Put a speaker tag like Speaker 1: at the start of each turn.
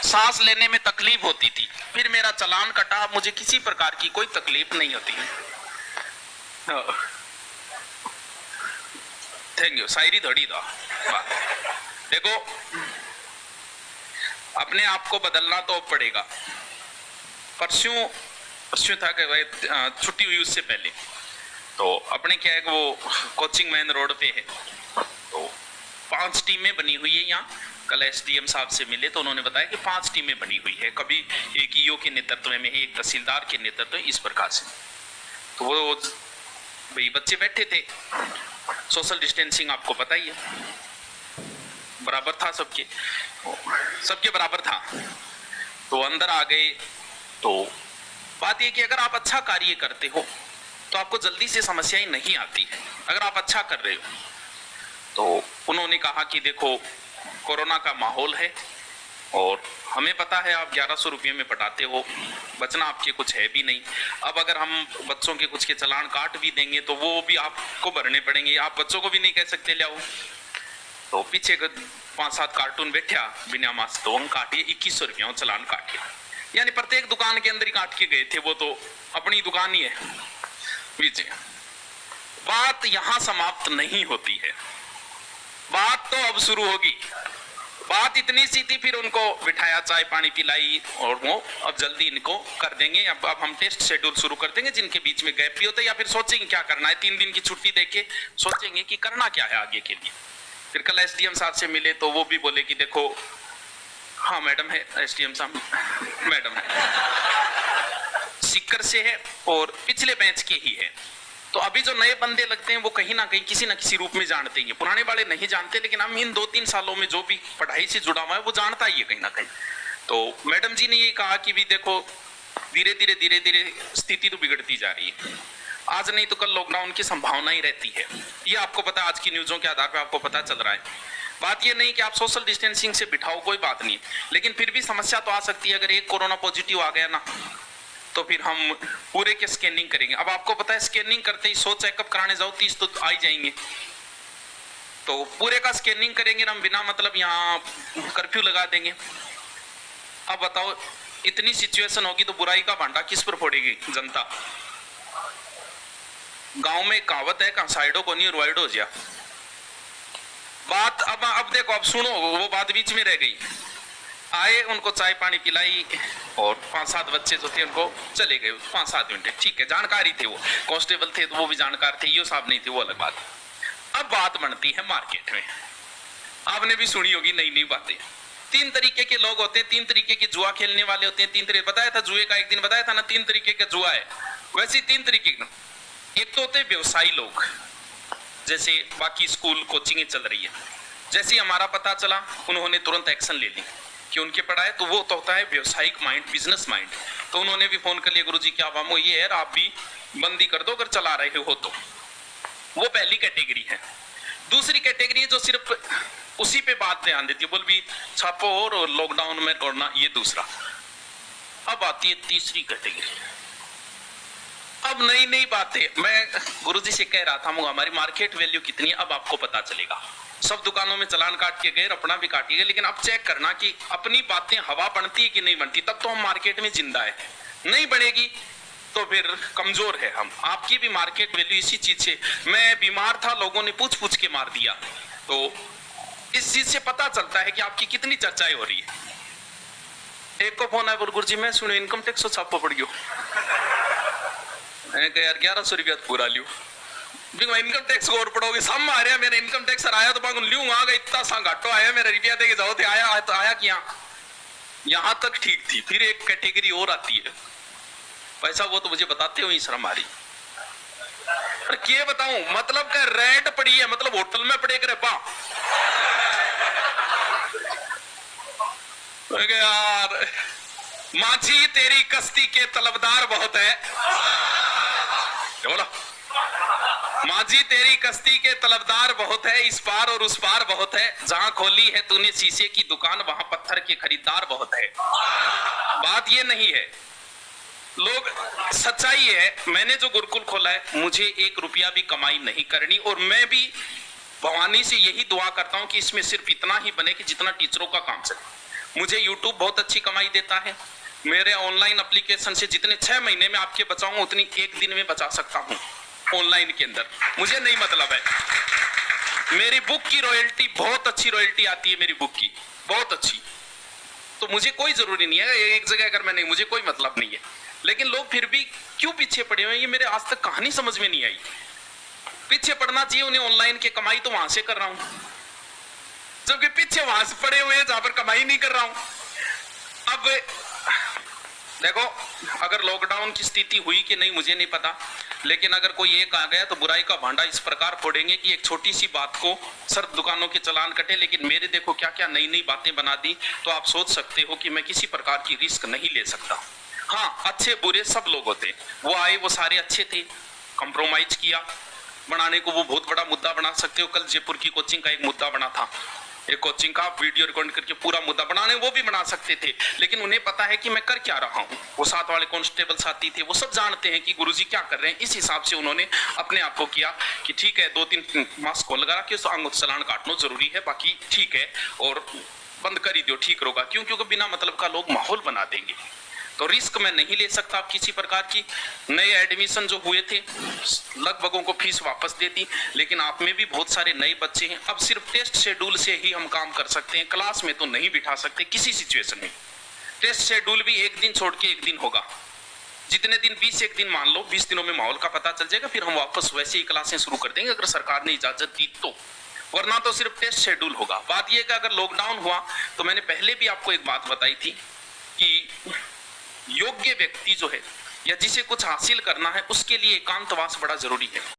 Speaker 1: सांस लेने में तकलीफ होती थी, फिर मेरा चालान कटा, मुझे किसी प्रकार की कोई तकलीफ नहीं होती। Thank you. शायरी थोड़ी था। देखो, अपने आप को बदलना तो पड़ेगा। परसों था कि छुट्टी हुई, उससे पहले तो अपने क्या है कि वो कोचिंग मैन रोड पे है, तो 5 टीमें बनी हुई है यहाँ। कल एसडीएम साहब से मिले तो उन्होंने बताया कि 5 टीमें बनी हुई है, कभी एक ईओ के नेतृत्व में, एक तहसीलदार के नेतृत्व में, इस प्रकार से। तो वो भाई बच्चे बैठे थे, सोशल डिस्टेंसिंग आपको पता ही है, बराबर था सबके बराबर था। तो अंदर आ गए। तो बात यह कि अगर आप अच्छा कार्य करते हो तो आपको जल्दी से समस्याएं नहीं आती है, अगर आप अच्छा कर रहे हो। तो उन्होंने कहा कि देखो, कोरोना का माहौल है और हमें पता है आप 1100 रुपये में पटाते हो, बचना आपके कुछ है भी नहीं। अब अगर हम बच्चों के कुछ के चालान काट भी देंगे तो वो भी आपको भरने पड़ेंगे, आप बच्चों को भी नहीं कह सकते ले आओ। तो पीछे 5-7 कार्टून बैठा बिना मास्क, तो हम काटिए 2100 रुपया चालान काटे, यानी प्रत्येक दुकान के अंदर ही काट के गए थे, वो तो अपनी दुकान ही है पीछे। बात यहां समाप्त नहीं होती है, बात तो अब शुरू होगी। बात इतनी सी थी, फिर उनको बिठाया, चाय पानी पिलाई, और वो अब जल्दी इनको कर देंगे, अब हम टेस्ट शेड्यूल शुरू कर देंगे, जिनके बीच में गैप भी होता है, या फिर सोचेंगे क्या करना है, 3 दिन की छुट्टी देके सोचेंगे कि करना क्या है आगे के लिए। फिर कल एसडीएम साहब से मिले तो वो भी बोले कि देखो, हाँ मैडम है, एसडीएम साहब मैडम है, सिक्कर से है और पिछले बैच के ही है। तो अभी जो नए बंदे लगते हैं वो कहीं ना कहीं किसी ना किसी रूप में जानते हैं, पुराने वाले नहीं जानते, लेकिन हम इन 2-3 सालों में जो भी पढ़ाई से जुड़ा हुआ है वो जानता ही है कहीं ना कहीं। तो मैडम जी ने ये कहा कि भी देखो, धीरे धीरे स्थिति तो बिगड़ती जा रही है, आज नहीं तो कल लॉकडाउन की संभावना ही रहती है। ये आपको पता, आज की न्यूज़ों के आधार पर आपको पता चल रहा है। बात ये नहीं कि आप सोशल डिस्टेंसिंग से बिठाओ, कोई बात नहीं, लेकिन फिर भी समस्या तो आ सकती है। अगर एक कोरोना पॉजिटिव आ गया ना, तो फिर हम पूरे के स्कैनिंग करेंगे। अब आपको पता है, स्कैनिंग करते ही 100 चेकअप कराने जाओ, 30 तो आ ही जाएंगे। तो पूरे का स्कैनिंग करेंगे ना, हम बिना मतलब यहाँ कर्फ्यू लगा देंगे। अब बताओ, इतनी सिचुएशन होगी तो बुराई का भांडा किस पर फोड़ेगी जनता। गांव में कहावत है, कहा साइडो को नहीं रुआइडो जा। बात अब देखो, अब सुनो, वो बात बीच में रह गई। आए, उनको चाय पानी पिलाई और 5-7 बच्चे जो थे उनको चले गए 5-7 मिनट, ठीक है, जानकारी थे, वो कांस्टेबल थे तो वो भी जानकार थे, यो साहब नहीं थे, वो अलग बात। अब बात बनती है मार्केट में, आपने भी सुनी होगी नई नई बातें। 3 तरीके के लोग होते हैं, 3 तरीके के जुआ खेलने वाले होते हैं। 3 तरीके बताया था, जुए का एक दिन बताया था ना, 3 तरीके का जुआ है, वैसे 3 तरीके। एक तो होते व्यवसायी लोग, जैसे बाकी स्कूल कोचिंग चल रही है, जैसे हमारा पता चला उन्होंने तुरंत एक्शन ले ली कि उनके पढ़ाए, तो वो तो होता है व्यवसायिक माइंड, बिजनेस माइंड। तो उन्होंने भी फोन कर लिया, गुरुजी क्या वामो ये है, आप भी बंदी कर दो अगर चला रहे हो तो। वो पहली कैटेगरी है। दूसरी कैटेगरी है जो सिर्फ उसी पे बात ध्यान देती है, बोल भी छापो और लॉकडाउन में करना, ये दूसरा। अब आती है तीसरी कैटेगरी। अब नई नई बातें, मैं गुरुजी से कह रहा था, हमारी मार्केट वैल्यू कितनी है अब आपको पता चलेगा। सब दुकानों में चालान काट के गए, अपना भी काटिएगा, लेकिन अब चेक करना कि अपनी बातें हवा बनती है कि नहीं बनती, तब तो हम मार्केट में जिंदा है। नहीं बनेगी तो फिर कमजोर है हम। आपकी भी मार्केट वैल्यू इसी चीज से, मैं बीमार था, लोगों ने पूछ पूछ के मार दिया, तो इस चीज से पता चलता है कि आपकी कितनी चर्चाएं हो रही है। एक को फोन आया, बोल गुरुजी मैं सुनो इनकम टैक्स छापो पड़ गयो, यार 1100 रुपया पूरा लियो, इनकम टैक्स और पड़ोगे सामने आ रहा, मेरा इनकम टैक्स आया तो बागुन लियो, आ गया इतना सा घाटो आया, मेरा रुपया देके जाओ थे, आया तो आया कि यहाँ तक ठीक थी। फिर एक कैटेगरी और आती है, पैसा वो तो मुझे बताते हो शर्म आ रही, पर क्या बताऊं, मतलब का रेंट पड़ी है, मतलब होटल में पड़े करे पा यार, माझी तेरी कश्ती के तलबदार बहुत है, बोला माझी तेरी कश्ती के तलबदार बहुत है, इस पार और उस पार बहुत है, जहां खोली है तूने शीशे की दुकान वहां पत्थर के खरीदार बहुत है। बात ये नहीं है, लोग, सच्चाई है, मैंने जो गुरुकुल खोला है मुझे 1 रुपया भी कमाई नहीं करनी, और मैं भी भवानी से यही दुआ करता हूं कि इसमें सिर्फ इतना ही बने कि जितना टीचरों का काम चले। मुझे यूट्यूब बहुत अच्छी कमाई देता है। मेरे ऑनलाइन एप्लीकेशन से जितने 6 महीने में आपके बचाऊंगा उतनी 1 दिन में बचा सकता हूं ऑनलाइन के अंदर, मुझे नहीं मतलब है। मेरी बुक की रॉयल्टी, बहुत अच्छी रॉयल्टी आती है मेरी बुक की, बहुत अच्छी। तो मुझे कोई जरूरी नहीं है एक जगह अगर मैं नहीं, मुझे कोई मतलब नहीं है। लेकिन लोग फिर भी क्यों पीछे पड़े हुए हैं, ये मेरे आज तक कहानी समझ में नहीं आई। पीछे पड़ना चाहिए उन्हें, ऑनलाइन की कमाई तो वहां से कर रहा हूं, जबकि पीछे वहां से पड़े हुए हैं जहां पर कमाई नहीं कर रहा हूं। अब देखो, अगर लॉकडाउन की स्थिति हुई कि नहीं मुझे नहीं पता, लेकिन अगर कोई एक आ गया तो बुराई का भांडा इस प्रकार फोड़ेंगे कि एक छोटी सी बात को सर्द दुकानों के चलान कटे। लेकिन मेरे देखो क्या क्या नई नई बातें बना दी, तो आप सोच सकते हो कि मैं किसी प्रकार की रिस्क नहीं ले सकता। हाँ, अच्छे बुरे सब लोग होते, वो आए वो सारे अच्छे थे, कंप्रोमाइज किया बनाने को, वो बहुत बड़ा मुद्दा बना सकते हो। कल जयपुर की कोचिंग का एक मुद्दा बना था, एक कोचिंग का वीडियो रिकॉर्ड करके पूरा मुद्दा बनाने वो भी बना सकते थे, लेकिन उन्हें पता है कि मैं कर क्या रहा हूं। वो साथ वाले कांस्टेबल साथी थे, वो सब जानते हैं कि गुरुजी क्या कर रहे हैं। इस हिसाब से उन्होंने अपने आप को किया कि ठीक है 2-3 मास्क को लगा के आंगुल चलान काटना जरूरी है, बाकी ठीक है और बंद कर ही दो, ठीक होगा। क्यों? क्योंकि बिना मतलब का लोग माहौल बना देंगे। तो रिस्क मैं नहीं ले सकता किसी प्रकार की। नए एडमिशन जो हुए थे लगभगों को फीस वापस दे दी, लेकिन आप में भी बहुत सारे नए बच्चे हैं। अब सिर्फ टेस्ट शेड्यूल से ही हम काम कर सकते हैं, क्लास में तो नहीं बिठा सकते किसी सिचुएशन में। टेस्ट शेड्यूल भी एक दिन छोड़ के एक दिन होगा, जितने दिन 20 दिन मान लो, 20 दिनों में माहौल का पता चल जाएगा, फिर हम वापस वैसे ही क्लासें शुरू कर देंगे अगर सरकार ने इजाजत दी तो, वरना तो सिर्फ टेस्ट शेड्यूल होगा। बात यह कि अगर लॉकडाउन हुआ तो मैंने पहले भी आपको एक बात बताई थी कि योग्य व्यक्ति जो है या जिसे कुछ हासिल करना है उसके लिए एकांतवास बड़ा जरूरी है।